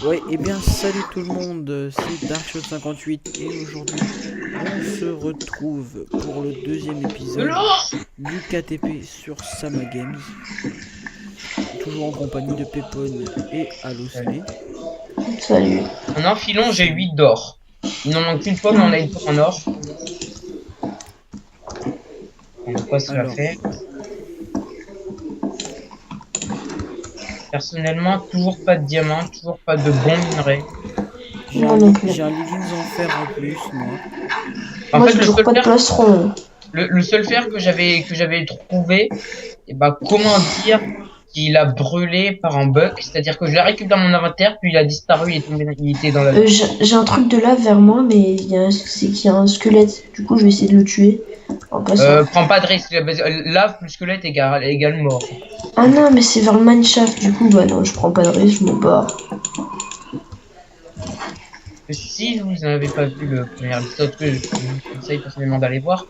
Ouais, et bien salut tout le monde, c'est Darkshot58 et aujourd'hui on se retrouve pour le deuxième épisode Alors, du KTP sur Sama Games, toujours en compagnie de Pepone et Alosmé. salut. En enfilon, j'ai Salut. 8 d'or. Il n'en manque qu'une pomme, on a une pomme en or. Donc, de quoi cela Alors, fait? Personnellement, toujours pas de diamant, toujours pas de bons minerais. j'ai Moi un, non plus. j'ai un leggings en fer en plus, moi. En Et fait, puis, le seul fer, le seul fer que j'avais trouvé, et bah, comment dire qu'il a brûlé par un bug, c'est-à-dire que je l'ai récupéré dans mon inventaire, puis il a disparu, il était dans la lave. J'ai un truc de lave vers moi, mais c'est qu'il y a un squelette. Du coup, je vais essayer de le tuer en passant. Prends pas de risque, lave plus squelette égale mort. Ah non, mais c'est vers le mineshaft. Du coup, bah non, je prends pas de risque, je me barre. Si vous n'avez pas vu le premier épisode, que je vous conseille personnellement d'aller voir,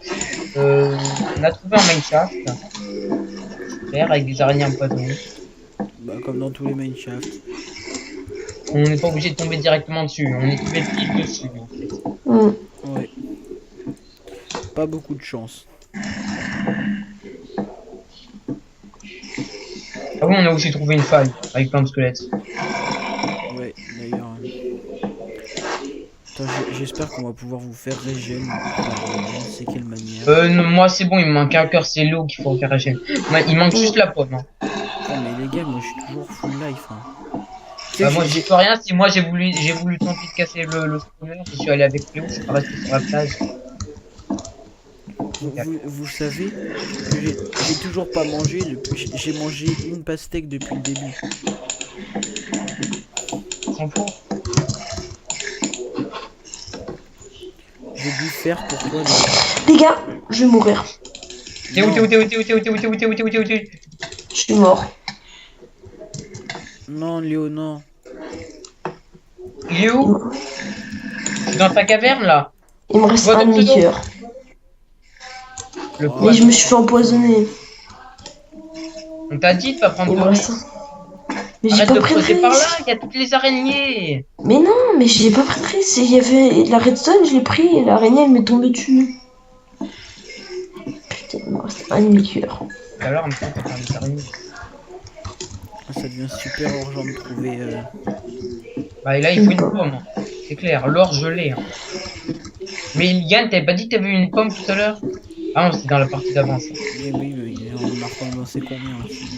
on a trouvé un mineshaft, super, avec des araignées empoisonnées. bah, comme dans tous les mineshafts. On n'est pas obligé de tomber directement dessus, on est tombé pile dessus en fait. Hmm. Ouais, pas beaucoup de chance. Ah oui, on a aussi trouvé une faille avec plein de squelettes. Ouais, d'ailleurs. Attends, j'espère qu'on va pouvoir vous faire régène par je ne sais quelle manière. Non, moi c'est bon, il me manque un cœur, c'est l'eau qu'il faut faire régène. Il manque juste la pomme. Hein. Putain, mais les gars, moi je suis toujours full life. Hein. Tu sais Bah que moi j'y peux rien, si moi j'ai voulu tenter de casser le spawner, je suis allé avec Léo, je suis pas resté sur la plage. vous savez que j'ai toujours pas mangé depuis. J'ai mangé une pastèque depuis le début. S'en fout. J'ai dû faire pour toi, Léo. Les gars, je vais mourir. T'es où, t'es où, Non, t'es où, t'es où, t'es où, t'es où, t'es où, t'es où, t'es où, t'es où, t'es où. Je suis mort. non, Léo, non. Il est Il où? me, C'est dans ta caverne là? il me reste Vois un ton pseudo. demi-cœur. Le Oh, Mais je poisson. me suis fait empoisonner. On t'a dit de pas prendre Il de me reste risques. un. Mais j'ai Arrête pas de pris de creuser par là, risque. il y a toutes les araignées. Mais non, mais j'ai pas pris de risque. Il y avait la redstone, je l'ai pris et l'araignée, elle m'est tombée dessus. Putain, il me reste un demi-cœur. Et alors, en même temps, t'as plein des araignées. ça devient super urgent de trouver. Bah, et là, il faut Une une pomme. pomme. C'est clair, l'or, je l'ai. Hein. Mais Yann, t'avais pas dit que t'avais eu une pomme tout à l'heure? Ah non, c'est dans la partie d'avant, ça. Mais oui, mais on a recommencé combien aussi.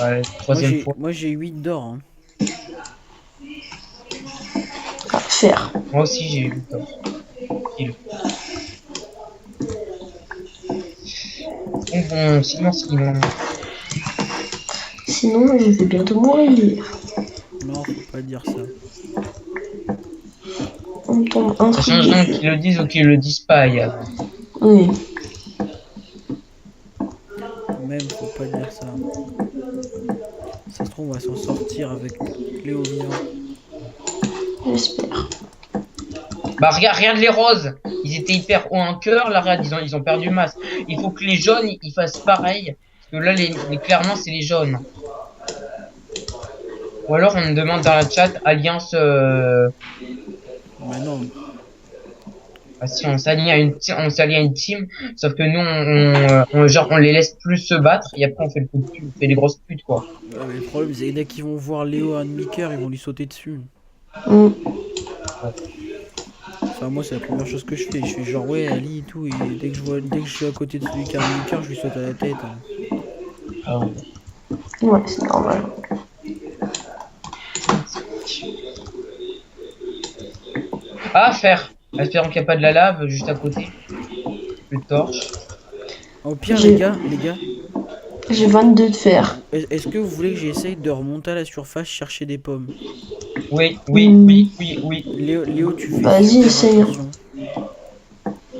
Ouais, troisième fois. Moi j'ai 8 d'or. Hein. À faire. Moi aussi, j'ai eu une pomme. Pile. Bon, sinon. Sinon, je vais bientôt mourir. Non, faut pas dire ça. On me tombe un Ça truc change donc dessus. qu'ils le disent ou qu'ils le disent pas, Yann. Oui. Quand même, faut pas dire ça. Ça se trouve, on va s'en sortir avec Léo vivant. J'espère. Bah, regarde les roses. Ils étaient hyper hauts en cœur, là, regarde, ils ont perdu masse. Il faut que les jaunes, ils fassent pareil. Parce que là, clairement, c'est les jaunes. Ou alors, on me demande dans la chat, alliance, Mais non, ah, si on s'allie on s'allie à une team, sauf que nous, genre, on les laisse plus se battre, et après, on fait le coup de pute, on fait des grosses putes, quoi. ouais, mais le problème, c'est que dès qu'ils vont voir Léo à un demi-cœur, ils vont lui sauter dessus. Mm. Enfin, moi, c'est la première chose que je fais. Je fais genre, ouais, Ali et tout, et dès que je suis à côté de celui qui a un demi-cœur, je lui saute à la tête. Hein. Ah, ouais. Ouais, c'est normal. Ah, faire. Espérons qu'il n'y a pas de la lave juste à côté. Plus de torche. Au pire, J'ai- les gars, J'ai 22 de fer. est-ce que vous voulez que j'essaye de remonter à la surface chercher des pommes? Oui. Léo, tu fais Vas-y, super essaye. attention.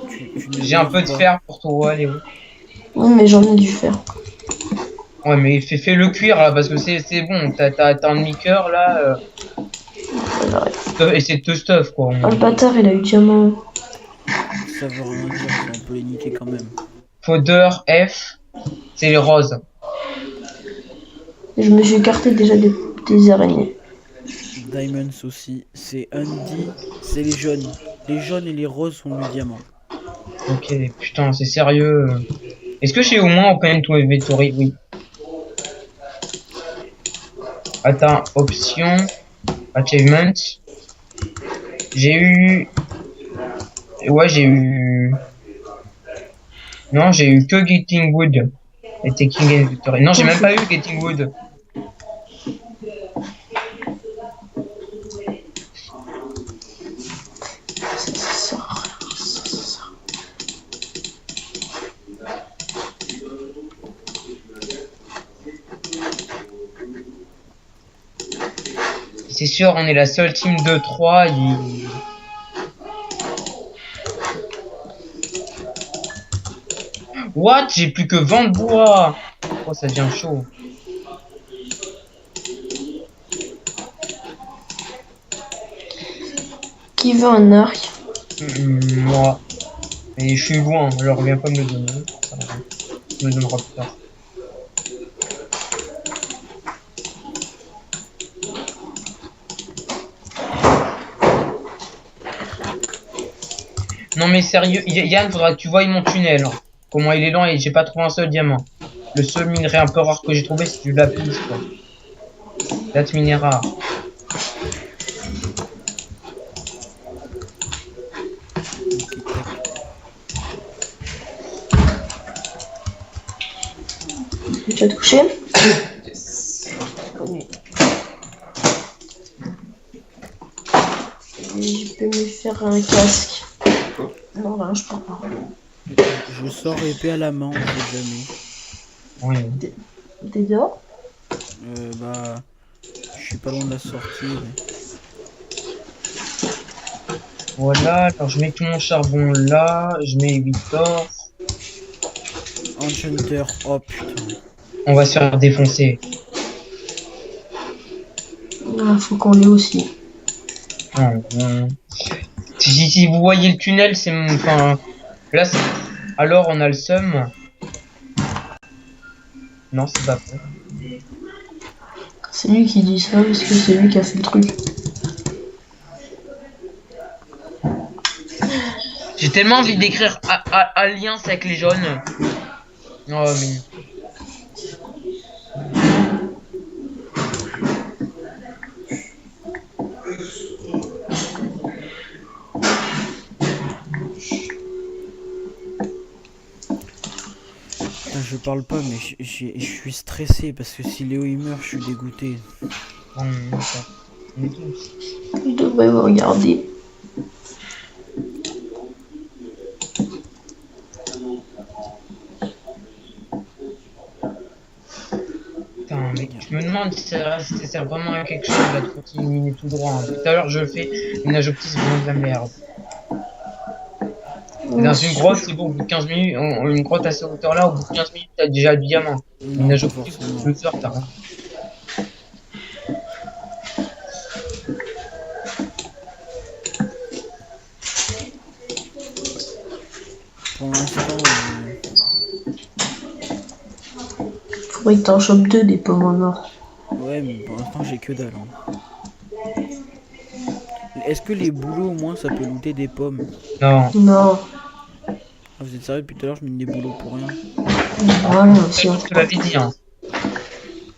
Tu ne J'ai un peu de bouges pas. fer pour toi, Léo. Oui, mais j'en ai du fer. Ouais, mais fais le cuire là, parce que c'est bon. T'as un demi-cœur là, et c'est tout stuff quoi. Ah, le bâtard, il a eu diamant. Ça veut rien dire, ça, on peut les niquer quand même. Fodder F, c'est les roses. Je me suis écarté déjà des araignées. Diamonds aussi. C'est Andy, c'est les jaunes. Les jaunes et les roses sont le diamant. Ok, putain, c'est sérieux. Est-ce que j'ai au moins Open to Inventory? Oui. Attends, option, achievement. J'ai eu... Ouais, j'ai eu... Non, j'ai eu que Getting Wood et Taking Inventory. Non, j'ai même pas eu Getting Wood. C'est sûr, on est la seule team de 3. What? J'ai plus que 20 de bois. Oh, ça devient chaud. Qui veut un arc? Moi. Et je suis loin, alors viens pas me le donner. Ça va. Tu me le donneras plus tard. Non mais sérieux, Yann, faudra que tu voies mon tunnel. Hein. Comment il est lent et j'ai pas trouvé un seul diamant. Le seul minerai un peu rare que j'ai trouvé, c'est du lapis, quoi. Date minerai rare. Tu vas te coucher? Bonne nuit. Et je peux me faire un casque. Non, là, je peux pas. Je sors épée à la main, on sait Oui. T'es dehors? jamais. Bah, je suis pas loin de la sortie. Mais... Voilà, alors je mets tout mon charbon là, je mets Victor. Enchanter, oh putain. On va se faire défoncer. Ah, faut qu'on l'ait aussi. Non, non. Si vous voyez le tunnel, c'est... Enfin... Là, c'est... Alors, on a le seum. Non, c'est pas vrai. C'est lui qui dit ça parce que c'est lui qui a fait le truc. J'ai tellement envie d'écrire Alliance avec les jaunes. Oh, mais... Putain, je parle pas, mais je suis stressé parce que si Léo il meurt, je suis dégoûté. Oh, non, ça. Il devrait me regarder. Putain, mec, je me demande si ça sert vraiment à quelque chose là, de continuer de miner tout droit. Hein. Tout à l'heure, je le fais, minage optique, c'est vraiment de la merde. Et dans une grotte, c'est bon, au bout de 15 minutes, une grotte à cette hauteur-là, au bout de 15 minutes, t'as déjà le diamant. Non, Minage pas optique, forcément. tu le sors, t'as rien. Pour l'instant, Faudrait que t'en chopes 2 des pommes en or. ouais, mais pour l'instant, j'ai que dalle. Hein. Est-ce que les boulots, au moins, ça peut looter des pommes? Non. Non. Ah, vous êtes sérieux? Depuis tout à l'heure, je mine des boulots pour rien. Voilà, si on Je te l'avais dit, hein.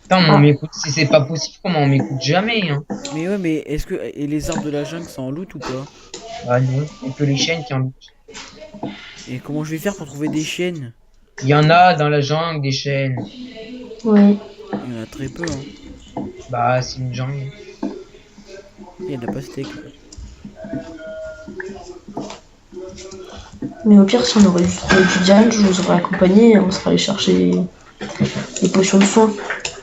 Putain, mais on m'écoute, si c'est pas possible, comment on m'écoute jamais, hein. Mais ouais, mais est-ce que. Et les arbres de la jungle, ça en loot ou pas? Ah non, et que les chaînes qui en lootent. Et comment je vais faire pour trouver des chaînes? Il y en a dans la jungle, des chaînes. Ouais. Il y en a très peu, hein. Bah, c'est une jungle. Il y a de la pastèque. Mais au pire, si on aurait juste trouvé du diamant, je vous aurais accompagné et on serait allé chercher les potions de soin.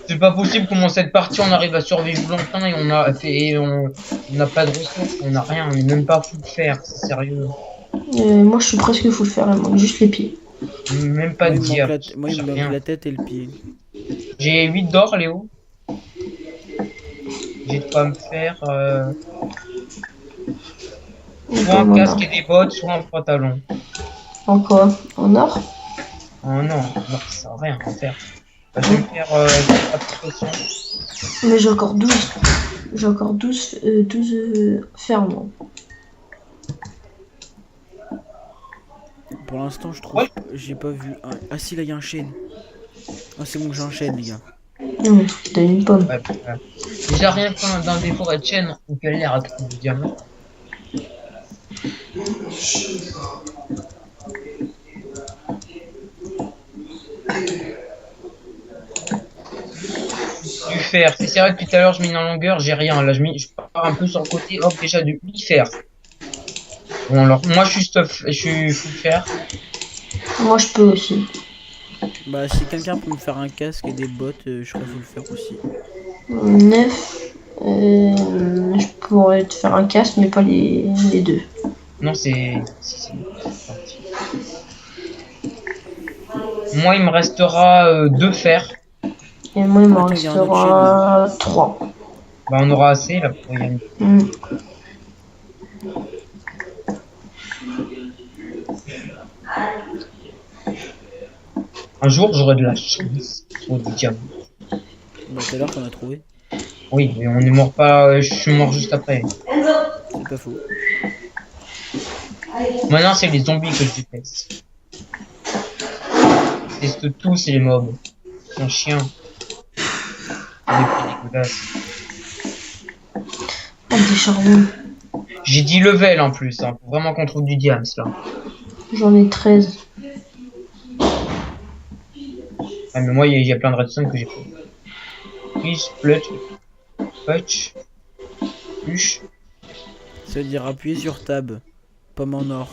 C'est pas possible comment cette partie on arrive à survivre longtemps et on a fait on n'a pas de ressources, on a rien, on est même pas fou de fer, c'est sérieux. Moi, je suis presque full fer, il manque juste les pieds. Même pas de Moi, il me diable. manque moi, il me manque la tête et le pied. J'ai 8 d'or, Léo. J'ai de quoi me faire soit un casque et des bottes, soit un pantalon. En quoi? En or? Oh non, non, ça sert à rien à faire. Bah, je vais me faire la précaution. Mais j'ai encore 12. J'ai encore 12 fermes. Moi. Pour l'instant, je trouve. Ouais. J'ai pas vu. Ah, si, là, il y a un chêne. Ah, c'est bon que j'enchaîne, les gars. Non, t'as une pomme. Ouais, déjà, rien que dans des forêts de chêne, on galère à trouver du diamant. Du fer. C'est vrai que tout à l'heure, je mine en longueur, j'ai rien. Là, je pars un peu sur le côté. Hop, déjà du fer. Bon, alors, moi, je suis full fer. Moi, je peux aussi. Bah, si quelqu'un peut me faire un casque et des bottes, je serais faut le faire aussi. 9. Je pourrais te faire un casque, mais pas les deux. Non, c'est parti. Moi, il me restera 2 fers. Et moi, il m'en Attends, il y a un autre restera 3. Bah, on aura assez là pour y aller. Un jour, j'aurai de la chance sur du diamant. Bah, tout à l'heure qu'on a trouvé. Oui, mais on est mort pas. Je suis mort juste après. C'est pas faux. Maintenant, c'est les zombies que je déteste. Je déteste tous les mobs. Mon chien. Les plus dégueulasses. Ah, des charbons. J'ai dit level en plus. Hein, faut vraiment qu'on trouve du diams là. J'en ai 13. Ah, mais moi, il y a plein de redstone que j'ai fait. Please, plut, punch, push. Ça veut dire appuyer sur tab. Pomme en or.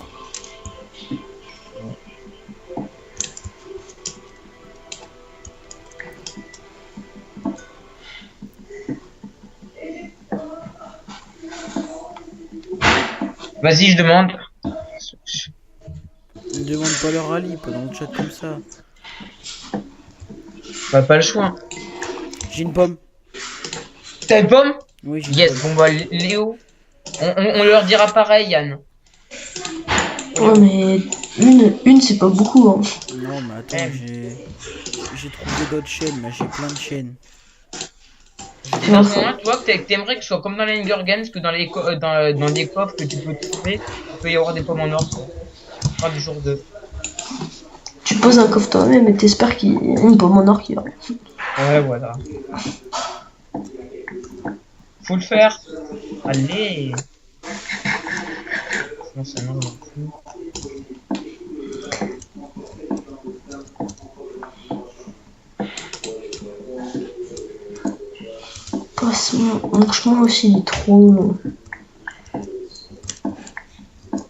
Vas-y, je demande. Ne demande pas leur rallye, pas dans le chat comme ça. Bah, pas le choix. J'ai une pomme. T'as une pomme? Oui, j'ai une Yes, pomme. bon bah, Léo. On leur dira pareil, Yann. Ouais, mais une c'est pas beaucoup. Hein. Non, mais attends, j'ai trouvé d'autres chaînes. Là, j'ai plein de chaînes. Et dans ce moment, tu vois que t'aimerais que ce soit comme dans les Hunger Games, que dans les dans des coffres que tu peux trouver, il peut y avoir des pommes en or. Pas du jour 2. Tu poses un coffre toi-même et t'espères qu'il y a une pomme en or qui va. Ouais, voilà. Faut le faire. Allez. Sinon, c'est non, Mon chemin aussi il est trop long.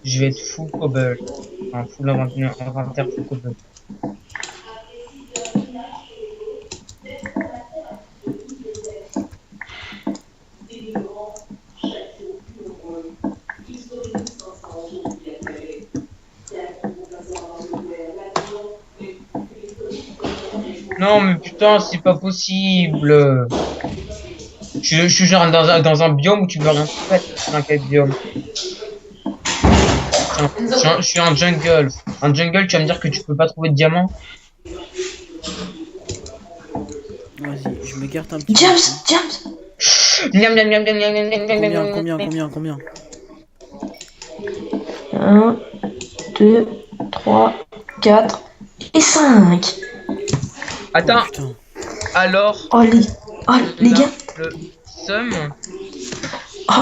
je vais être full cobble. Enfin, full inventaire, full cobble. Non, mais putain, c'est pas possible. Je suis genre dans un biome où tu peux rien faire. Dans quel biome? Je suis en jungle. En jungle, tu vas me dire que tu peux pas trouver de diamants? Vas-y, je m'écarte un petit James, peu. James. Miam, miam, miam, miam, miam, miam, miam, miam, miam, miam. Combien 1, 2, 3, 4 et 5. Attends, Oh, putain. alors, Oh les gars. le seum. Oh,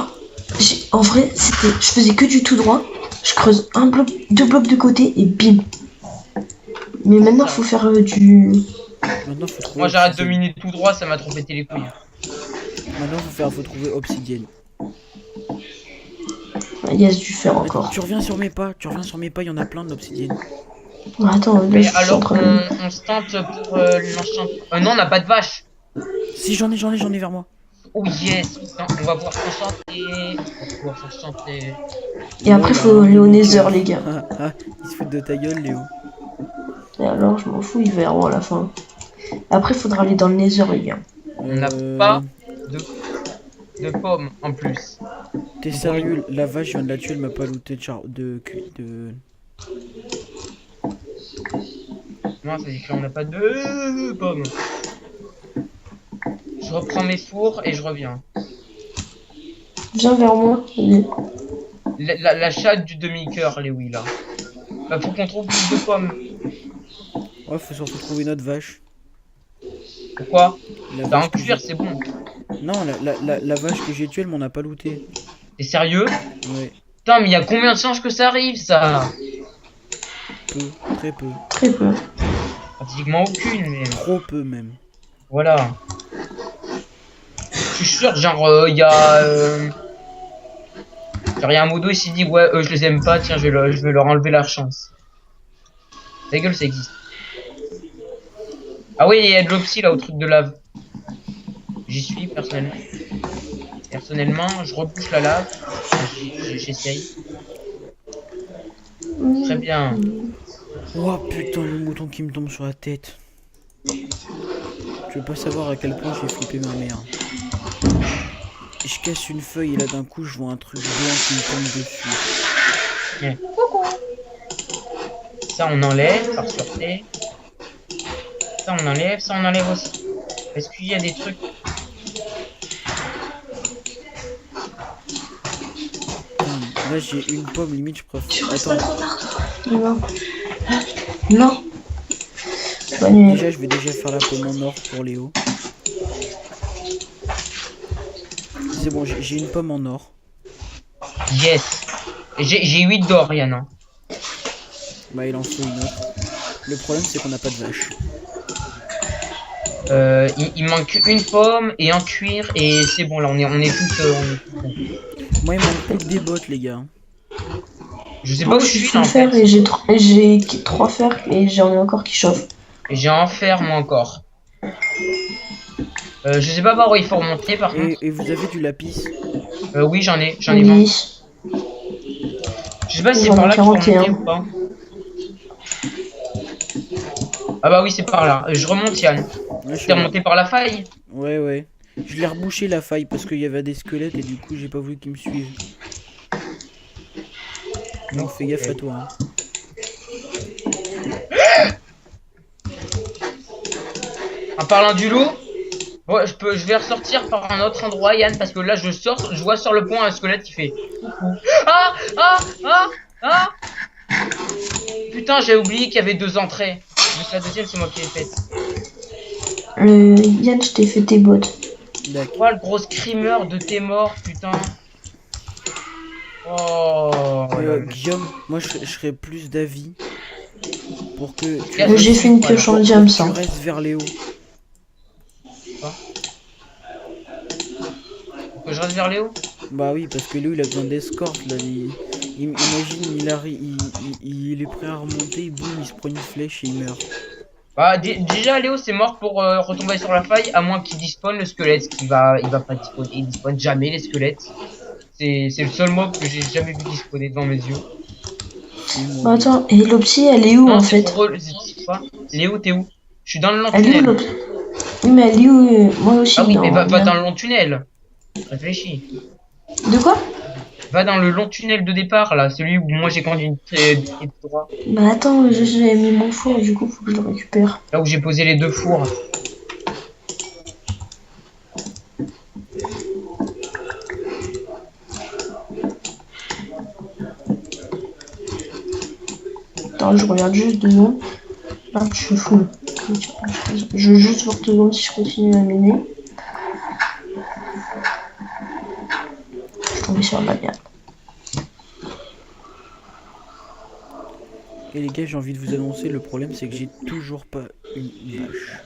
en vrai, je faisais que du tout droit. Je creuse un bloc, 2 blocs de côté et bim. Mais maintenant, faut faire du. Maintenant, faut trouver. Moi, j'arrête de obsidienne. miner tout droit, ça m'a trop pété les couilles. Maintenant, faut trouver obsidienne. Il y a du fer encore. Tu reviens sur mes pas, il y en a plein de l'obsidienne. Attends, là, Mais je suis en alors, train de. on se tente pour l'enchant. Non, on n'a pas de vache. Si, j'en ai vers moi. Oh yes, putain, on va pouvoir s'enchanter. On va pouvoir s'enchanter. Et après, faut aller au Nether, les gars. Il se fout de ta gueule, Léo. Et alors, je m'en fous, ils verront à la fin. Après, faudra aller dans le Nether, les gars. On n'a pas de pommes en plus. T'es sérieux? La vache, je viens de la tuer, elle m'a pas looté de. Non, ça dit qu'on n'a pas de pommes. je reprends mes fours et je reviens. Viens vers moi. Vas-y. La chatte du demi-cœur, Léoui, là. Bah, faut qu'on trouve plus de pommes. Ouais, faut surtout trouver notre vache. Pourquoi? La Bah, en vache que cuir, j'ai- c'est bon. Non, la vache que j'ai tuée, elle m'en a pas looté. T'es sérieux? Ouais, Putain, mais il y a combien de chances que ça arrive, ça? peu, très peu. Très peu. Pratiquement aucune, mais Trop peu même. voilà. Je suis sûr, genre, il y a. Genre, y a un modo, il s'est dit, ouais, je les aime pas, tiens, je vais leur enlever leur chance. Ta gueule, ça existe. Ah oui, il y a de l'opsie là au truc de lave. J'y suis personnellement. Personnellement, je rebouche la lave. J'essaye. Très bien. Oh putain, le mouton qui me tombe sur la tête. Tu veux pas savoir à quel point j'ai flippé ma mère. Je casse une feuille et là d'un coup je vois un truc blanc qui me tombe dessus. Ça, on enlève par sûreté. Ça, on enlève aussi. Est-ce qu'il y a des trucs? Putain, là j'ai une pomme, limite je Tu préfère. restes Attends, pas trop tard, toi. Non. Non. Bonne nuit. déjà je vais déjà faire la pomme en or pour Léo. C'est bon, j'ai une pomme en or. Yes. J'ai 8 d'or, Yann. Hein. Bah il en faut une autre. Le problème c'est qu'on n'a pas de vache. Il manque une pomme et un cuir et c'est bon là, on est toutes bon. Moi il manque plus que des bottes les gars. Je sais pas Moi, où je je suis suis full là, en fer fait. et j'ai 3 fers et j'en ai encore qui chauffent. Et j'ai un fer moi encore. Je sais pas par où il faut remonter par contre. Et vous avez du lapis? Oui, j'en ai 20. Oui. Je sais pas si c'est J'en ai par là qu'il faut 41. remonter ou pas. Ah bah oui, c'est par là. Je remonte, Yann. Ouais, je T'es suis remonté par la faille? Ouais, ouais. Je l'ai rebouché la faille parce qu'il y avait des squelettes et du coup j'ai pas voulu qu'ils me suivent. Donc fais gaffe à toi. Hein. En parlant du loup, ouais, je vais ressortir par un autre endroit, Yann, parce que là je sors, je vois sur le pont un squelette qui fait coucou. Ah ah ah ah. Putain, j'ai oublié qu'il y avait 2 entrées. Donc la deuxième, c'est moi qui l'ai faite. Yann, je t'ai fait tes bottes. D'accord. Oh, le gros screamer de tes morts, putain. Oh. Guillaume, moi je serais plus d'avis pour que tu, Yes. J'ai fait une pioche en diams. tu Hein. restes vers Léo. Que je reste vers Léo? Bah oui, parce que Léo il a besoin d'escorte là. Imagine, il est prêt à remonter, boum, il se prend une flèche et il meurt. Bah déjà Léo c'est mort pour retomber sur la faille, à moins qu'il despawn le squelette, il va pas despawner, il despawn jamais les squelettes. C'est le seul mob que j'ai jamais vu despawner devant mes yeux. Bah, attends, et l'opsie, elle est où Non, en c'est fait? trop c'est pas. Léo, t'es où? Je suis dans le long Elle est où tunnel. l'opsie? Oui, mais elle est où moi aussi. Ah oui, mais va merde. dans le long tunnel. Réfléchis. De quoi? Va dans le long tunnel de départ là, celui où moi j'ai conduit très droit. Bah attends, j'ai mis mon four, du coup faut que je le récupère. Là où j'ai posé les 2 fours. Attends, je regarde juste 2 secondes. Là, je suis full. Je veux juste voir 2 secondes si je continue à miner. Je suis tombé sur la merde. Et les gars, j'ai envie de vous annoncer, le problème c'est que j'ai toujours pas une vache.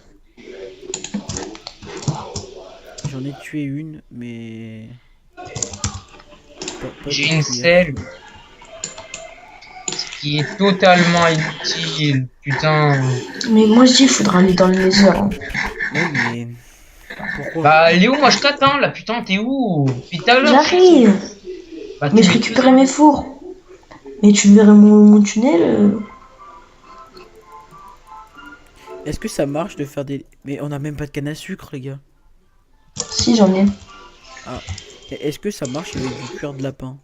J'en ai tué une, mais... pas J'ai de une cuir. selle. Ce qui est totalement inutile, putain. Mais moi je dis, il faudra aller dans le nether. Hein. Ouais, mais... Pourquoi? Bah Léo, moi je t'attends là, putain, t'es où? Depuis tout à l'heure. J'arrive. Bah, Mais tu je mets récupérais mes fours. Et tu verrais mon tunnel. Est-ce que ça marche de faire des... Mais on a même pas de canne à sucre, les gars. Si, j'en ai. Est-ce que ça marche avec du cuir de lapin?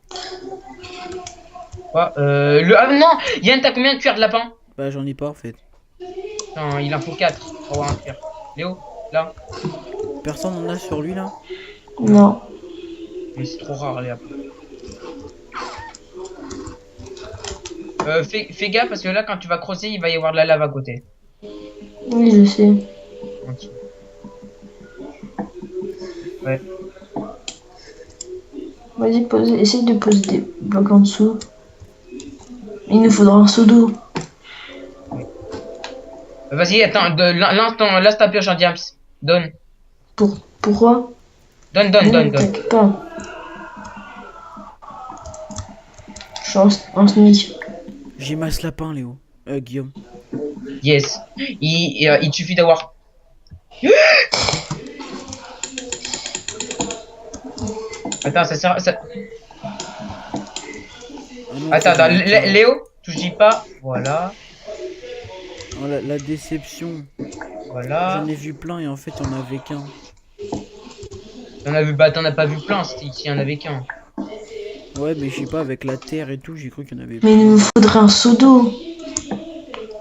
quoi Ah non, Yann, t'as combien de cuir de lapin? Bah j'en ai pas en fait. Putain, il en faut 4 pour avoir un cuir. Léo, là. Personne en a sur lui là? Non. Mais c'est trop rare, les après. Fais gaffe parce que là, quand tu vas creuser, il va y avoir de la lave à côté. Oui, je sais. En dessous. Ouais. Vas-y, essaye de poser des blocs en dessous. Il nous faudra un seau d'eau. Vas-y, attends, lance ta pioche en diams. Donne. Pourquoi? Donne. T'inquiète pas. Je suis en sneak. J'ai masse lapin, Léo. Guillaume. Yes. Il suffit d'avoir. Attends, ça sert. Ça... Ah non, Attends, j'en ai qu'un. Léo, touche pas. Voilà. Oh, la déception. Voilà. J'en ai vu plein et en fait, on avait qu'un. T'en as pas vu plein, s'il y en avait qu'un. Ouais, mais je sais pas, avec la terre et tout, j'ai cru qu'il y en avait Mais il plein. nous faudrait un seau d'eau.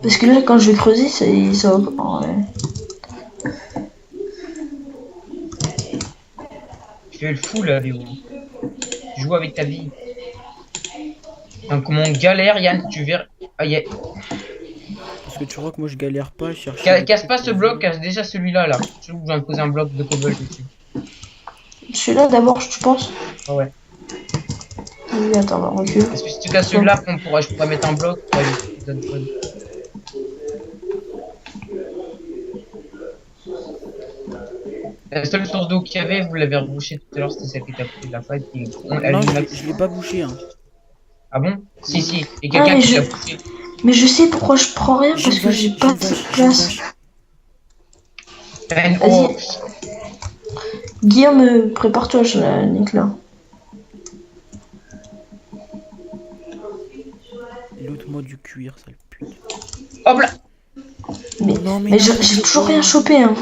Parce que là, quand je vais creuser, ça va. Oh, ouais. Tu fais le fou là, Léo. Tu joues avec ta vie. Donc, comment on galère, Yann, tu verras. Ah, Parce que tu crois que moi je galère pas à chercher. des Casse trucs pas ce pour bloc, jouer. casse déjà celui-là, là. Celui où je viens de poser un bloc de cobble dessus. Celui-là d'abord, tu penses? Ah ouais. Oui, attends, on va reculer. Parce que si tu casses celui-là, je pourrais mettre un bloc. Ouais, ça te donne. La seule source d'eau qu'il y avait, vous l'avez rebouché tout à l'heure, c'était celle qui t'a pris de la faille. Non, je l'ai pas bouché. Hein. Ah bon? Si. Et Ah, quelqu'un mais qui l'a poussé. Mais je sais pourquoi je prends rien, J'ai parce une que vache, j'ai j'ai pas une de vache, j'ai une place. vache. Oh, Guillaume, prépare-toi, je la nique là. L'autre-moi du cuir, sale pute. hop là! Non, Mais j'ai toujours rien chopé, hein.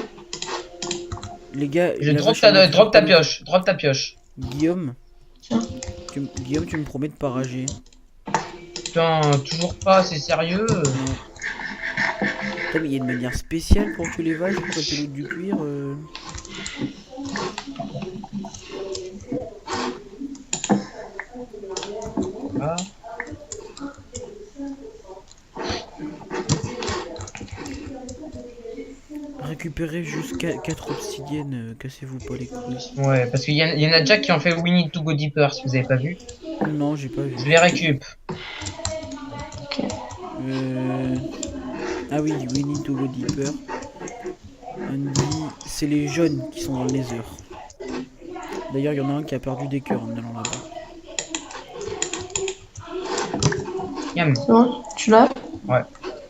Les gars, Je la drop vache, elle m'a drop ta pris. pioche. Drop ta pioche. Guillaume, Tiens. Guillaume, tu me promets de pas rager. Putain, toujours pas, c'est sérieux? Non. Putain, mais il y a une manière spéciale pour tuer les vaches, pour taper l'autre du cuir. Ah. Récupérez jusqu'à 4 obsidiennes, cassez-vous pas les couilles. Ouais, parce qu'il y en a déjà qui ont fait We Need to Go Deeper, si vous avez pas vu. Non, j'ai pas vu. Je les récup. Ok. Ah oui, we need to go deeper. Andy, c'est les jeunes qui sont dans le nether. D'ailleurs, il y en a un qui a perdu des cœurs en allant là-bas. Yam. C'est bon, tu l'as? Ouais.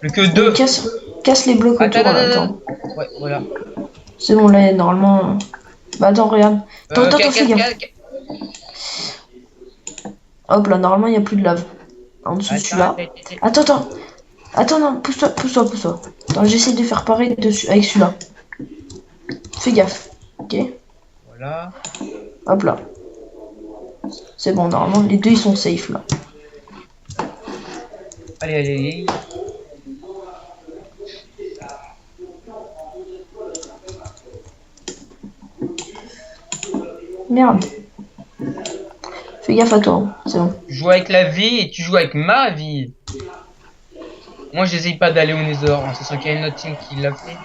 Plus que deux. Casse les blocs autour, là, attends. Ouais, voilà. C'est bon, là, normalement. Bah, attends, regarde. Attends, fais gaffe. Hop, là, normalement, il n'y a plus de lave. En dessous de celui-là. Attends. Attends, non, pousse-toi. Attends, j'essaie de faire pareil dessus avec celui-là. Fais gaffe. Ok. Voilà. Hop là. C'est bon, normalement, les deux, ils sont safe, là. Allez. Merde. Fais gaffe à toi, hein. C'est bon. Tu joues avec la vie et tu joues avec ma vie. Moi, j'essaye pas d'aller au Nether, en sachant qu'il y a une autre team qui l'a fait.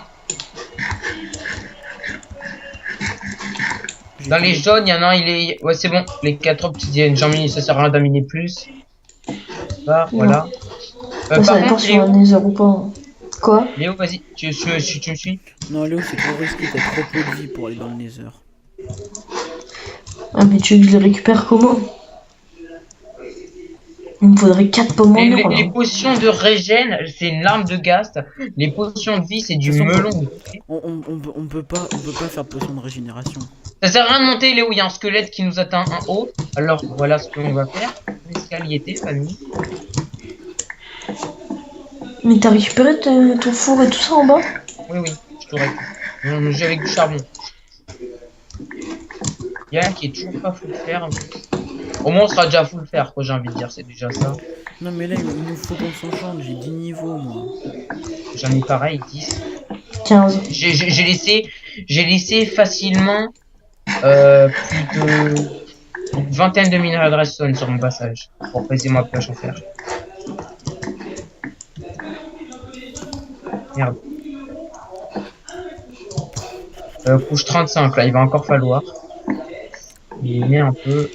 Dans les jaunes, il y en a un, il est... Ouais, c'est bon. Les 4 obsidiennes. J'en mets, ça sert à rien d'en miner plus. Là, voilà. Ça Par dépend contre, si on a un nether ou pas. Hein. Quoi? Léo, vas-y. Tu me suis? Non, Léo, c'est trop risqué, t'as trop peu de vie pour aller dans le nether. Ah, mais tu veux que je les récupère comment? Il me faudrait 4 pommes en or, là. Les potions de régène, c'est une larme de gast. Les potions de vie, c'est du De toute façon, melon. On peut pas faire de potion de régénération. Ça sert à rien de monter, Léo. Il y a un squelette qui nous atteint en haut. Alors, voilà ce qu'on va faire. L'escalier était famille. Mais t'as récupéré ton four et tout ça en bas? Oui, je t'aurais pu. J'ai avec du charbon. Il y a un qui est toujours pas full fer. Au moins, on sera déjà full fer, quoi, j'ai envie de dire. C'est déjà ça. Non, mais là, il nous faut qu'on s'enchante. J'ai 10 niveaux, moi. J'en ai pareil, 10. 15. J'ai laissé j'ai laissé facilement plus de une vingtaine de minerais de redstone sur mon passage pour briser ma pioche en fer. Merde. Couche 35, là, il va encore falloir. Il met un peu.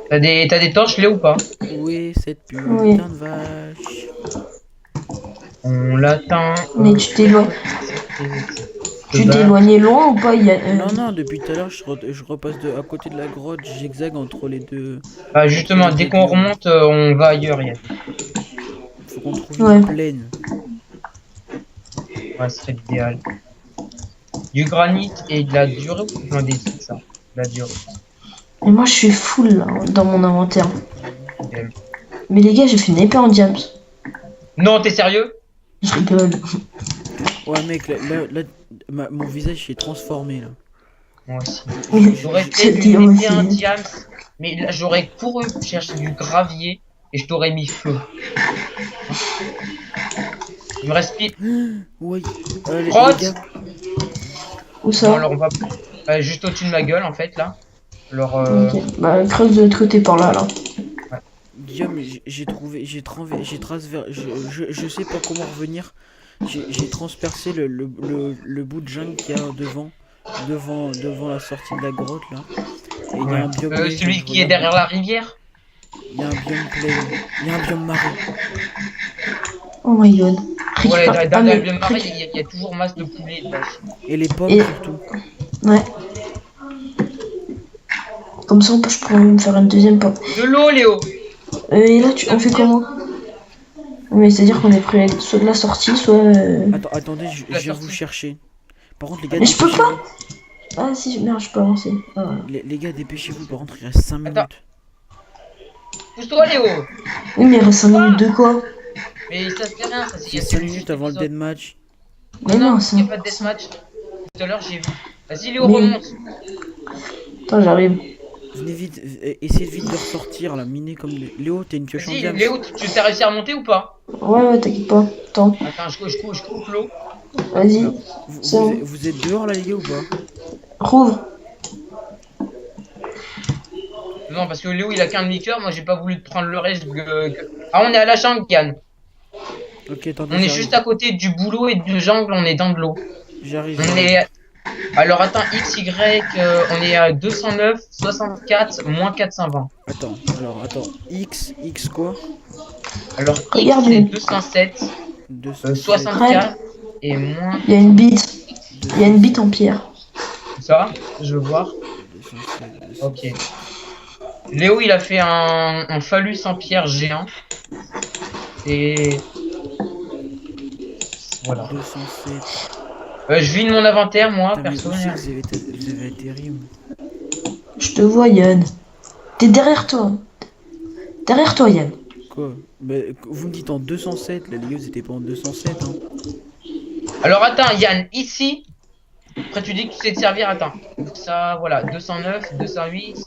T'as des torches, Léo, ou pas? Oui, cette putain Oui. de vache. On l'attend. Mais tu t'éloignes. Tu t'es éloigné loin ou pas? Non, non, depuis tout à l'heure, je repasse à côté de la grotte, je zigzag entre les deux. Bah justement, entre les dès deux qu'on biomes. remonte, on va ailleurs, Yann. Faut qu'on trouve Ouais. une plaine. Ouais, ce serait l'idéal. Du granit et de la durée ou plein des trucs, ça? De la durée. Et moi, je suis full là, dans mon inventaire. Idem. Mais les gars, j'ai fait une épée en diams. Non, t'es sérieux? Je rigole. Ouais, mec, mon visage s'est transformé là. Moi aussi. Oui, J'aurais fait c'était une épée aussi. en diams, mais là, j'aurais couru chercher du gravier et je t'aurais mis feu. Il me reste pile. Oui. Crotte. Les gars, Où Non, ça? alors on va juste au-dessus de ma gueule en fait là. Alors Ok. Bah, creuse de l'autre côté par là, là. Guillaume, j'ai trouvé, j'ai transversé, je sais pas comment revenir. J'ai transpercé le bout de jungle qu'il y a devant la sortie de la grotte là. Et il y a ouais. un biome Celui qui est derrière la rivière. Il y a un biome plaine. Il y a un biome marais. Oh my god. Ouais, Récupère- dans mais le marais, il y a toujours masse de poulets de vaches. Et les pommes Et- surtout. Ouais. Comme ça, je pourrais me faire une deuxième pomme. De l'eau, Léo. Et là, on fait comment? Mais c'est-à-dire qu'on est prêt soit de la sortie, soit... Attendez, je La viens vous sortie. chercher. Par contre, les gars, Mais je peux dépêchez-vous. Ah si, merde, je peux avancer. Ah, voilà. Les gars, dépêchez-vous. Par contre, il reste 5 minutes. Attends. Pousse-toi, Léo. Oui, mais il reste 5 minutes de quoi? Mais ça se fait rien, ça C'est c'est 5 minutes avant le deathmatch. Mais non, non, il ça... n'y a pas de deathmatch. Tout à l'heure, j'ai vu. Vas-y, Léo, Mais- remonte. Attends, j'arrive. Venez vite, essayez vite de ressortir là, miner comme Léo, t'as une pioche en Vas-y, diamant. Léo, tu t'as réussi à remonter ou pas? Ouais, t'inquiète pas. Attends, Attends, je coupe l'eau. vas-y. Vous, C'est bon. vous êtes dehors là les gars ou pas? Rouvre. Non, parce que Léo, il a qu'un demi-cœur. Moi, j'ai pas voulu te prendre le reste. Ah, on est à la jungle, Yann. Ok, attendez, On est j'arrive. juste à côté du boulot et de jungle, on est dans de l'eau. J'arrive. On est. Alors attends, XY, on est à 209, 64, moins 420. Attends. X quoi? Alors X Regarde, c'est mais- 207, 207, 64 et moins Il y a une bite. Il y a une bite en pierre. ça, je veux voir. 207, Ok. Léo il a fait un phallus en pierre géant. Et voilà. 207. Je vide mon inventaire moi, Putain, mais perso. où c'est que vous avez atterri? Je te vois, Yann. T'es derrière toi. Derrière toi, Yann. Quoi? Mais vous me dites en 207, là les gars, vous étiez pas en 207 hein. Alors attends Yann, ici. Après tu dis que tu sais te servir, attends. Donc ça, voilà, 209, 208,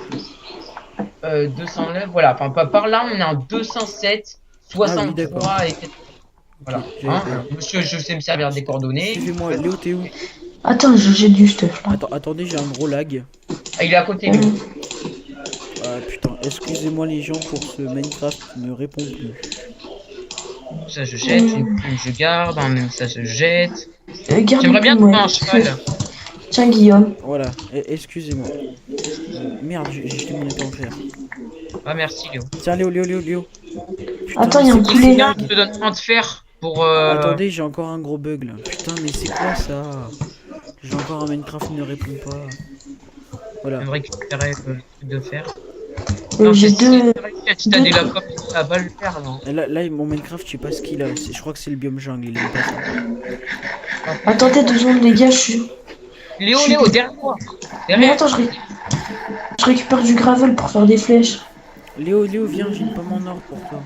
209, voilà. Enfin par là on est en 207, 63 d'accord. et 4. Voilà. Ok, Hein, monsieur, je sais me servir des coordonnées. Suivez-moi, Léo, t'es où? Attends, j'ai du stuff là. Attendez, j'ai un gros lag. Ah, il est à côté lui. Ah putain, excusez-moi les gens pour ce Minecraft qui ne répond plus. Ça je jette, une plume je garde, un même ça je jette. Garde J'aimerais une bien plume, trouver ouais. un cheval. Tiens, Guillaume. Voilà, excusez-moi. Merde, j'ai jeté mon épée en fer. Ah merci Léo. Tiens, Léo. Putain, Attends, mais il y a c'est un quoi poulet. ce Tiens, lag? je te donne un de fer pour. Attendez, j'ai encore un gros bug là. Putain, mais c'est quoi ça? J'ai encore un Minecraft qui ne répond pas. Voilà. Je vais récupérer le truc de fer. J'ai mais deux. si t'as des laptops, ça va le faire non. Et là, mon Minecraft, je sais pas ce qu'il a. Je crois que c'est le biome jungle, il aime pas ça. Attendez 2 secondes, les gars, je suis. Léo, derrière toi. Mais Derrière. attends, je récupère du gravel pour faire des flèches. Léo, viens, j'ai une pomme en or pour toi.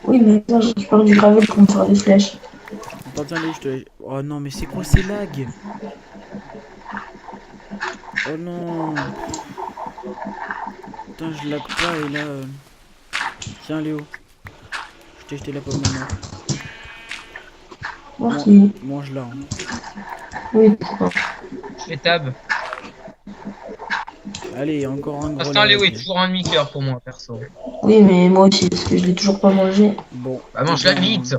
Oui, mais attends, je récupère du gravel pour me faire des flèches. Attends, tiens, Léo, je te. Oh non, mais c'est quoi ces lags? Oh non. Putain, je lag pas et là. Tiens, Léo. Je t'ai jeté la pomme en or. Voir qui. Mange-la. Hein. Oui, pourquoi? Je fais tab. Allez, encore un gros Instant Léo est lag. toujours un demi-cœur pour moi, perso. Oui, mais moi aussi, parce que je l'ai toujours pas mangé. Bon. Bah mange-la eh bien, vite.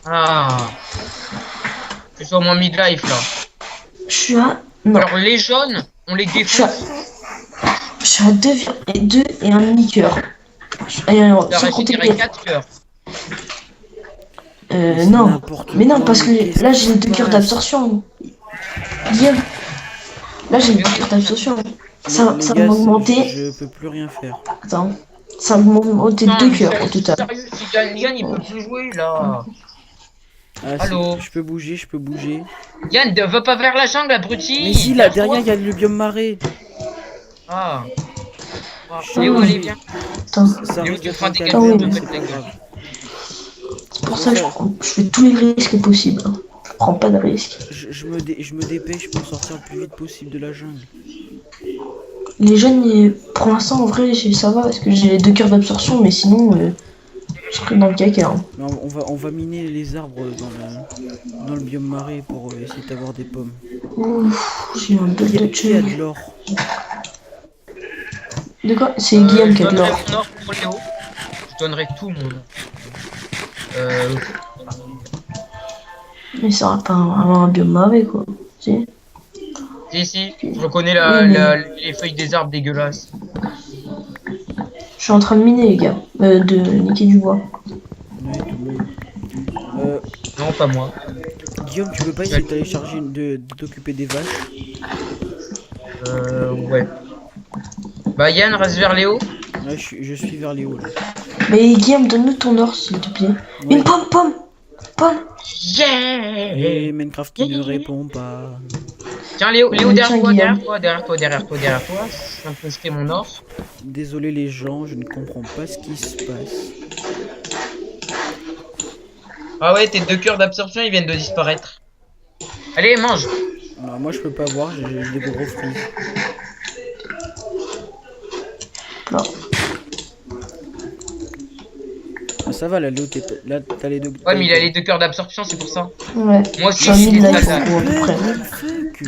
Ah. Je suis au moins mid-life là. Je suis à... Non, Alors les jaunes, on les je suis à, défonce. je suis à 2 et un demi-cœur. Et alors, T'as sans compter régénéré que... 4 cœurs. c'est Non. n'importe Mais non, quoi, parce mais que qu'est-ce là, qui j'ai se 2 cœurs passe? d'absorption. Guillaume, là, j'ai 2 cœurs d'absorption. Ça Les va gars, m'augmenter... je peux plus rien faire. Attends. Ça va m'augmenter Putain, 2 mais cœurs au total. sérieux, si Yann il peut plus jouer là. Ah Allô? si, je peux bouger, je peux bouger. Yann, va pas vers la jungle, Mais abruti! si, là, Lâche-toi. derrière, il y a le biome marais. Ah. Ah, Je Léo, peux allez, bouger. viens. Attends. Ça Léo, risque tu d'être feras un des calvaire, calculs, mais mais c'est c'est pas pas grave. C'est pour ça que je fais tous les risques possibles. Je prends pas de risques. Je me dépêche pour sortir le plus vite possible de la jungle. Les jeunes, pour l'instant, en vrai, ça va parce que j'ai les 2 cœurs d'absorption, mais sinon, je serais dans le caca. Hein. Mais on va miner les arbres dans le biome marais pour essayer d'avoir des pommes. Ouf, j'ai un bug de Qui a tuer. de l'or? De quoi? C'est Guillaume qui a de Je donnerai l'or. mon or pour Léo. Je donnerai tout mon or. Mais ça va pas avoir un biome mauvais, quoi. Si. Si, je reconnais Oui, mais- les feuilles des arbres dégueulasses. Je suis en train de miner, les gars. De niquer du bois. Ouais, tout le monde. Non, pas moi. Guillaume, tu veux pas essayer d'aller charger de t'occuper des vaches? Ouais. Bah, Yann, reste vers Léo. Ouais, je suis vers les hauts là. Mais Guillaume, donne-nous ton or, s'il te plaît. Ouais. Une pomme! Yeah! Et Minecraft qui ne répond pas. Tiens, Léo, Tiens, derrière toi, Guillaume. derrière toi. Je viens de poster mon or. Désolé les gens, je ne comprends pas ce qui se passe. Ah ouais, tes 2 cœurs d'absorption, ils viennent de disparaître. Allez, mange. Non, moi je peux pas voir, j'ai des gros frises. Là. Ah, ça va là, Léo, là t'as les deux. Ouais, mais il a les 2 cœurs d'absorption, c'est pour ça. Ouais. Moi Je suis aussi, à j'ai 1000 des lives, lag. en gros, à peu près. Fuck.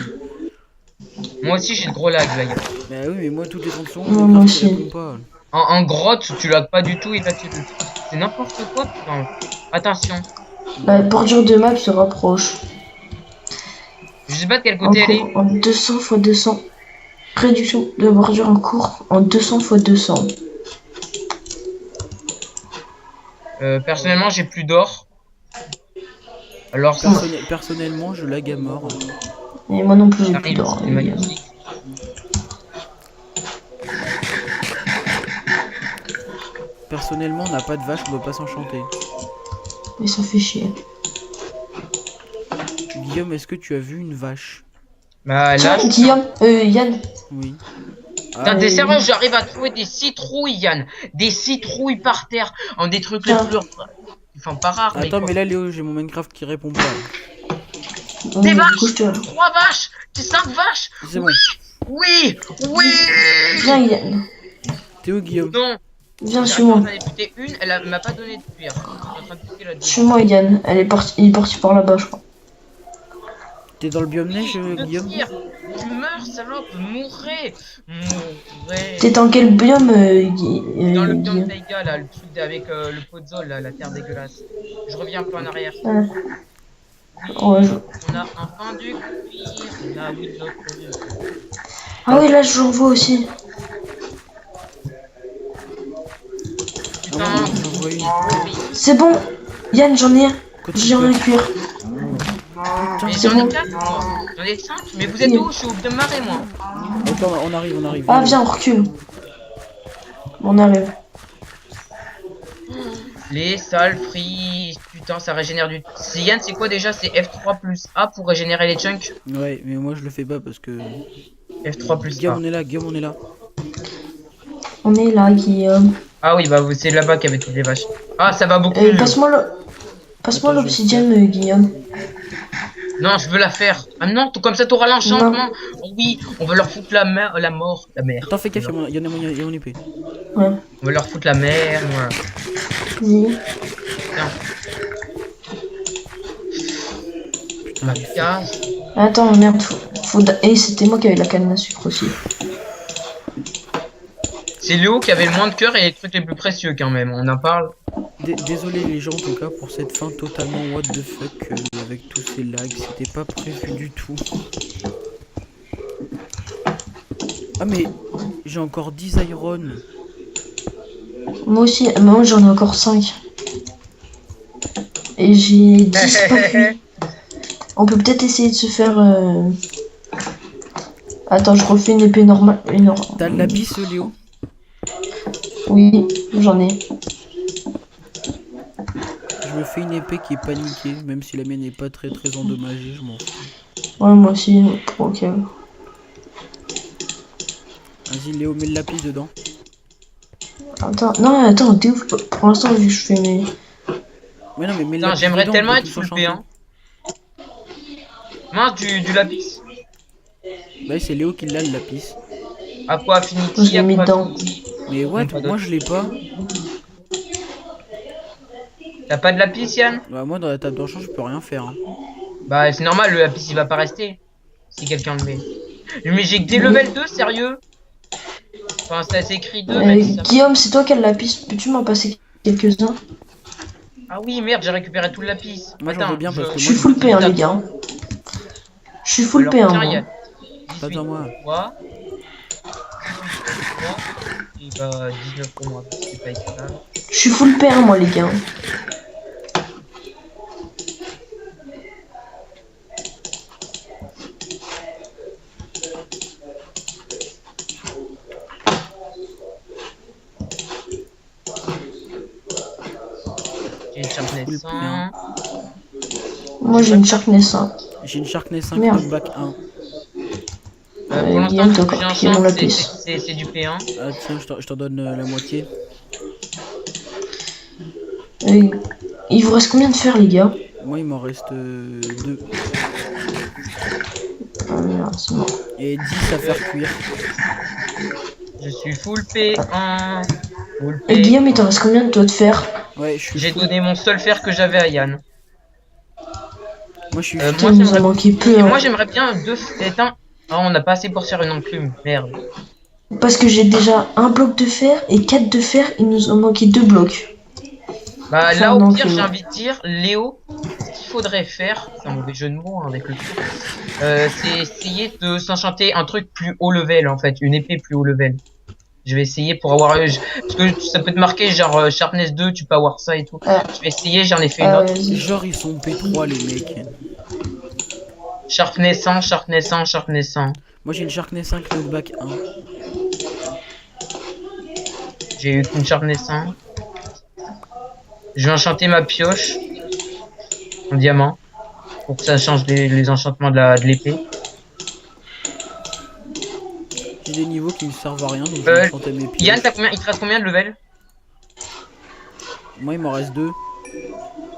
Moi aussi, j'ai de gros lag, là. Bah oui, mais moi toutes les 30 secondes, Non, moi Minecraft il aussi. répond pas. En grotte, tu lags pas du tout et là, c'est n'importe quoi, putain. Attention. La bordure de map se rapproche. Je sais pas de quel En côté elle est. cours, en 200 x 200. Réduction de bordure en cours en 200 x 200. Personnellement, j'ai plus d'or. Alors, ça Personnellement, je lag à mort. Et moi non plus, j'ai plus arrive, d'or. c'est magnifique. Personnellement, on n'a pas de vache, on peut pas s'enchanter. Mais ça fait chier. Guillaume, est-ce que tu as vu une vache? Bah là, Tiens, je... Guillaume, Yann. Oui. Putain, Ah, t'es oui. sérieux, j'arrive à trouver des citrouilles, Yann. Des citrouilles par terre. En des trucs les Tiens. plus... Enfin, pas rares, mais attends, quoi. mais là, Léo, j'ai mon Minecraft qui répond pas. Des Du vaches coup, je te... 3 vaches. T'es 5 vaches. C'est bon. Oui. Viens, Yann. T'es où, Guillaume? Non. Viens J'ai chez moi. j'en ai buté une, elle m'a pas donné de cuir. Je suis en train de buter la Chez deuxième. moi, Yann. Il est parti par là-bas, je crois. T'es dans le biome neige, De Guillaume? tir. Tu meurs, salope. Mourrez. T'es dans quel biome, Dans le biome Guillaume? taïga, là, le truc avec le podzol, là, la terre dégueulasse. Je reviens un peu en arrière. Ah. Ouais, On a enfin du cuir. On a oui, notre... Ah oui, là, j'en vois aussi. Putain. Ah, moi, j'en vois une. C'est bon. Yann, j'en ai un. Quand tu J'ai peux- un cuir. Mais c'est j'en bon. ai 4, moi. J'en ai 5. Mais vous êtes Oui. où? Je suis au de marée, moi. Attends, on arrive. Ah, viens, on recule. On arrive. Les sales frises. Putain, ça régénère du... C'est Yann, c'est quoi déjà? C'est F3 plus A pour régénérer les chunks. Ouais, mais moi je le fais pas parce que. F3 plus A. Guillaume, on est là, Guillaume, on est là. On est là, Guillaume. Ah oui, bah c'est là-bas qu'il y avait toutes les vaches. Ah, ça va beaucoup mieux. Passe-moi Attends, l'obsidienne, Guillaume. Non, je veux la faire. Ah non, comme ça t'auras l'enchantement. Oh oui, on va leur foutre la mort. La mer. Attends, fais gaffe, il y a mon épée. Ouais. On va leur foutre la mer. Voilà. Vas-y. Tiens. Ma casse. Attends, merde, Et c'était moi qui avais la canne à sucre aussi. C'est Léo qui avait le moins de cœur et les trucs les plus précieux quand même, on en parle. Désolé les gens en tout cas pour cette fin totalement what the fuck avec tous ces lags, c'était pas prévu du tout. Ah mais j'ai encore 10 iron. Moi aussi, mais moi j'en ai encore 5. Et j'ai 10 pas cuits. On peut peut-être essayer de se faire... Attends, je refais une épée normale. T'as de la bise Léo? Oui, j'en ai. Je me fais une épée qui est paniquée, même si la mienne n'est pas très endommagée, je m'en fous. Ouais, moi aussi. Ok. Vas-y Léo, mets le lapis dedans. Attends, non, attends, t'es ouf. Pour l'instant, vu que je fais mes... Mais non mais mets le Putain, lapis j'aimerais dedans, tellement on peut être tous full enchanter. P1. Mince, du lapis. Bah c'est Léo qui l'a le lapis. Aqua Je Affinity, l'ai mis Aqua dedans. Affinity. Mais what, Pas moi d'autre. je l'ai pas. T'as pas de lapis, Yann? Bah moi dans la table d'enchant je peux rien faire. Hein. Bah, c'est normal, le lapis il va pas rester. Si quelqu'un le met. Mais j'ai que des level 2, sérieux? Enfin, c'est écrit 2, même si ça... Guillaume, c'est toi qui as le lapis. Peux-tu m'en passer quelques-uns? Ah oui, merde, j'ai récupéré tout le lapis. Moi j'en veux bien parce que Je moi suis full P1, les gars. Je suis full Alors, P1, tiens, il y moi. a Pas 18 dans moi. pour moi. Et bah, 19 pour moi. C'est pas équitable. Je suis full P1, moi, les gars. J'ai une Sharpness Full 100. P1. Moi, j'ai une Sharpness 5. J'ai une Sharpness 5 Merde. knockback 1. Pour Guillaume, l'instant, t'as tout ce que encore piqué mon j'enchante, lapis. c'est du P1. Ah tiens, je t'en donne la moitié. Il vous reste combien de fer, les gars? Moi il m'en reste 2. Ah, merde, c'est bon. Et 10 à faire cuire. Je suis full P1. Full Et P. Guillaume, il t'en reste combien de toi de fer? Ouais, je suis J'ai full. donné mon seul fer que j'avais à Yann. Moi je suis Euh, full. Putain, il nous a manqué peu. Et Hein. moi j'aimerais bien deux éteindre. Ah, on n'a pas assez pour se faire une enclume. Merde. Parce que j'ai déjà un bloc de fer et 4 de fer, il nous en manquait 2 blocs. Bah Faire là une au pire enclume. j'ai envie de dire Léo, ce qu'il faudrait faire, c'est un mauvais jeu de mots hein, avec le tour, c'est essayer de s'enchanter un truc plus haut level en fait, une épée plus haut level. Je vais essayer pour avoir parce que ça peut te marquer genre Sharpness 2, tu peux avoir ça et tout. Je vais essayer, j'en ai fait une autre. Genre ils sont P3 les mecs. Sharpness 100, Sharpness 100, Sharpness 100. Moi j'ai une Sharpness 5 knockback 1. J'ai eu une Sharpness 100. Je vais enchanter ma pioche en diamant pour que ça change les enchantements de l'épée. J'ai des niveaux qui me servent à rien donc je vais enchanter mes pieds. Yann, il te reste combien de level? Moi il m'en reste 2.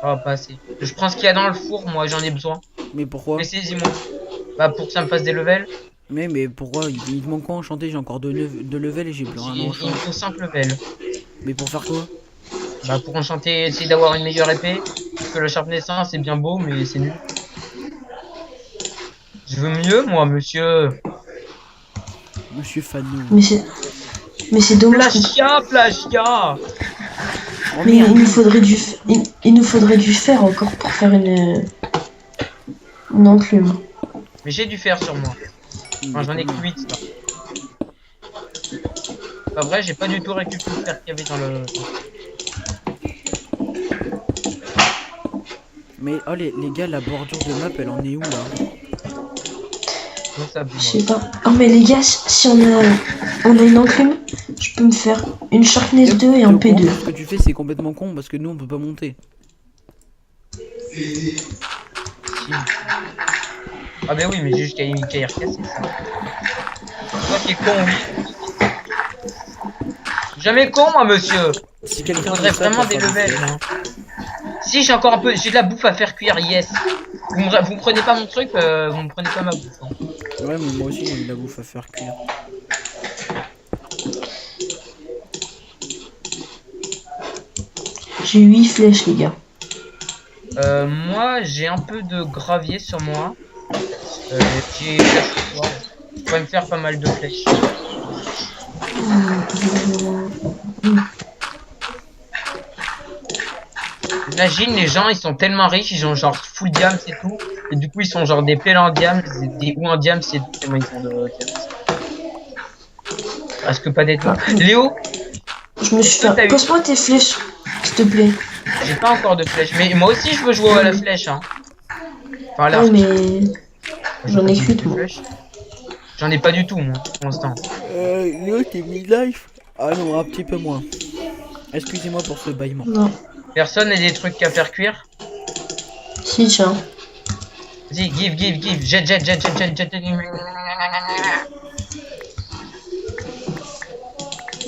Oh, pas assez. Je prends ce qu'il y a dans le four, moi j'en ai besoin. Mais pourquoi? Mais saisis-moi. Bah pour que ça me fasse des levels. Mais pourquoi? Il me manque quoi enchanter? J'ai encore 2 level et j'ai plus rien à Il me enchanter. faut 5 levels. Mais pour faire quoi? Bah pour enchanter, essayer d'avoir une meilleure épée. Parce que le Sharpness 1 c'est bien beau mais c'est nul. Je veux mieux moi monsieur. Monsieur Fanou. Mais c'est dommage. Plagia. Oh Mais merde. il nous faudrait du fer encore pour faire une enclume. Mais j'ai du fer sur moi. Enfin j'en ai que 8 là. Pas vrai, j'ai pas du tout récupéré le fer qu'il y avait dans le... Mais oh les gars, la bordure de map elle en est où là? Non, ça Je sais pas. Oh mais les gars, si on a une enclume, je peux me faire une Sharpness 2 et un P2. Ce que tu fais c'est complètement con parce que nous on peut pas monter. Ah bah oui, mais j'ai juste qu'à cassé ça. Toi qui es con, oui. Jamais con moi monsieur. Si Il quelqu'un faudrait fait ça, vraiment pour des faire levels. du Hein. Si j'ai encore un peu, j'ai de la bouffe à faire cuire, yes. Vous me prenez pas mon truc, vous me prenez pas ma bouffe. Hein. Ouais mais moi aussi j'ai de la bouffe à faire cuire. J'ai 8 flèches les gars. Moi, j'ai un peu de gravier sur moi. J'ai je pourrais me faire pas mal de flèches. Imagine, les gens, ils sont tellement riches, ils ont genre full diams et tout. Et du coup, ils sont genre des pelles en diams, des ou en diams, c'est tout. Tellement ils sont de diams. Presque pas des toits. Léo, Je me suis Toi, t'as fait. eu- Passe-moi tes flèches, s'il te plaît. j'ai pas encore de flèches. Mais moi aussi, je veux jouer à la flèche, hein. Enfin, à Ouais, l'arc. mais. J'en ai J'ai qu'une, des moi. flèches. J'en ai pas du tout, moi, pour l'instant. Léo, t'es mid-life? Ah non, un petit peu moins. Excusez-moi pour ce bâillement. Non. Personne n'a des trucs à faire cuire? Si, tiens. Vas-y, give. Jet.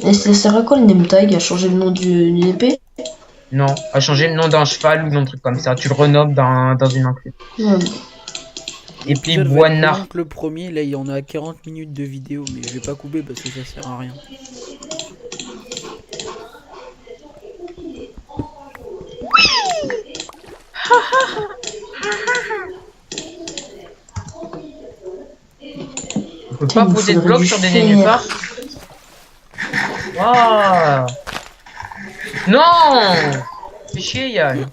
Et ça sert à quoi le name tag? À changer le nom d'une épée? Non, à changer le nom d'un cheval ou d'un truc comme ça. Tu le renommes dans une incluse. Ouais. Et puis L'épisode va être plus Boinard. long que le premier, là il y en a 40 minutes de vidéo, mais je vais pas couper parce que ça sert à rien. On peut Putain, pas il poser de faudrait blocs du sur des fer. nénuphars. Waouh. Non. Fais chier, Yann.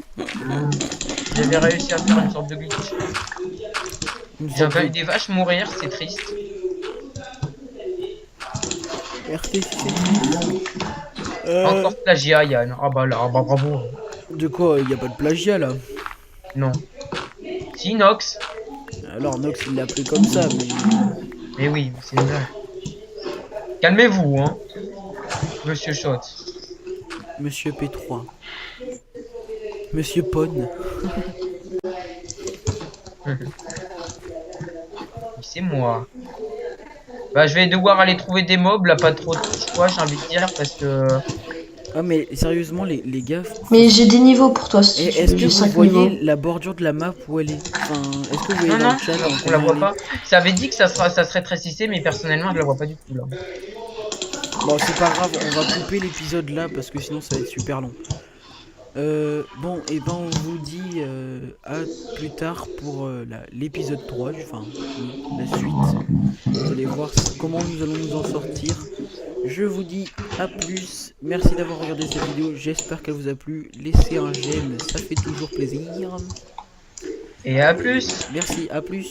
J'avais réussi à faire une sorte de glitch. Une J'ai sorte vu de des vaches mourir, c'est triste. RTC. Encore plagiat, Yann. Ah bah là, ah bah bravo. De quoi? Il y a pas de plagiat là. Non. Si, Nox. Alors Nox il l'a appelé comme ça, Mais oui, mais c'est une blague. Calmez-vous, hein. Monsieur Shot. Monsieur P3. Monsieur Pon. C'est moi. Bah, je vais devoir aller trouver des mobs, là, pas trop de choix, j'ai envie de dire, parce que... Ah mais sérieusement les gars. Mais j'ai des niveaux pour toi si tu Est-ce veux. que J'ai vous 5 voyez niveaux. la bordure de la map où elle est? Enfin, est-ce que vous voyez Non, dans non, le chat on la voit pas. Ça avait dit que ça se rétrécissait, mais personnellement, je la vois pas du tout, là. Bon, c'est pas grave, on va couper l'épisode là parce que sinon ça va être super long. Bon, et ben on vous dit à plus tard pour l'épisode 3, enfin la suite. Vous allez voir comment nous allons nous en sortir. Je vous dis à plus. Merci d'avoir regardé cette vidéo. J'espère qu'elle vous a plu. Laissez un j'aime, ça fait toujours plaisir. Et à plus. Merci, à plus.